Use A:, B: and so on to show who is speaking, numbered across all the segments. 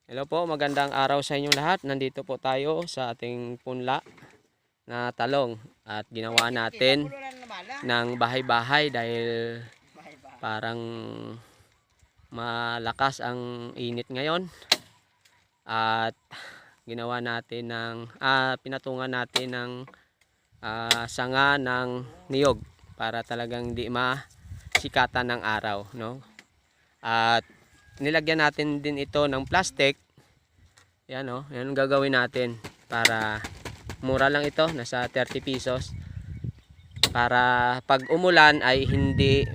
A: Hello po, magandang araw sa inyong lahat. Nandito po tayo sa ating punla na talong at ginawa natin ng bahay-bahay dahil parang malakas ang init ngayon at ginawa natin ng pinatungan natin ng sanga ng niyog para talagang di masikatan ng araw, no? At nilagyan natin din ito ng plastic. Yan, oh, yan ang gagawin natin para mura lang ito, nasa 30 pesos, para pag umulan ay hindi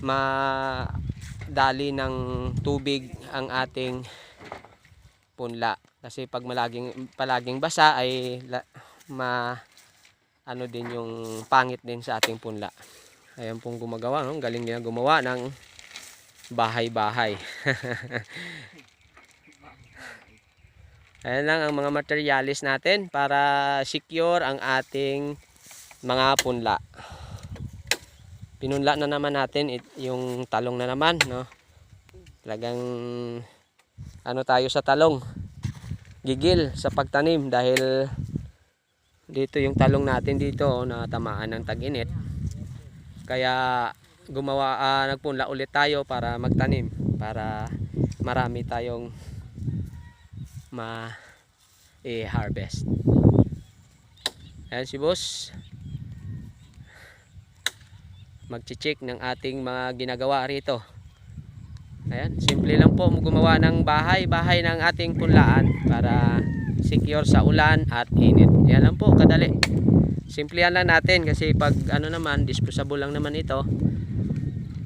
A: madali ng tubig ang ating punla, kasi pag palaging basa ay ano din yung pangit din sa ating punla. Ayan pong gumagawa, no? Galing niya gumawa ng bahay-bahay. Ayan lang ang mga materialis natin para secure ang ating mga punla. Pinunla na naman natin yung talong na naman, no? Talagang ano tayo sa talong, gigil sa pagtanim dahil dito yung talong natin dito, oh, natamaan ng tag-init. Kaya nagpunla ulit tayo para magtanim, para marami tayong i-harvest. Ayan si boss, mag-check ng ating mga ginagawa rito. Ayan, simple lang po gumawa ng bahay-bahay ng ating punlaan para secure sa ulan at init. Yan lang po, kadali. Simplihan lang natin kasi pag ano naman, disposable lang naman ito.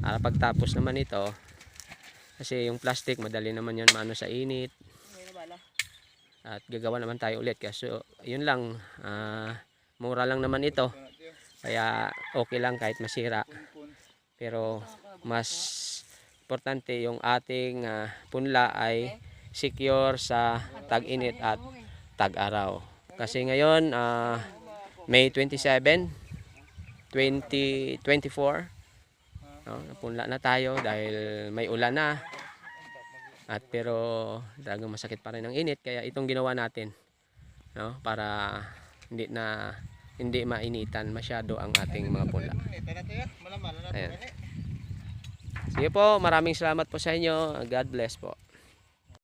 A: Pagtapos naman ito, kasi yung plastic madali naman yan maano sa init. At gagawa naman tayo ulit, kasi yun lang, mura lang naman ito. Kaya okay lang kahit masira. Pero mas importante yung ating punla ay secure sa tag-init at tag-araw. Kasi ngayon May 27, 2024, no, napunla na tayo dahil may ulan na. Pero talagang masakit pa rin ang init, kaya itong ginawa natin, no, para hindi mainitan masyado ang ating mga punla. Ayan. Sige po, maraming salamat po sa inyo. God bless po.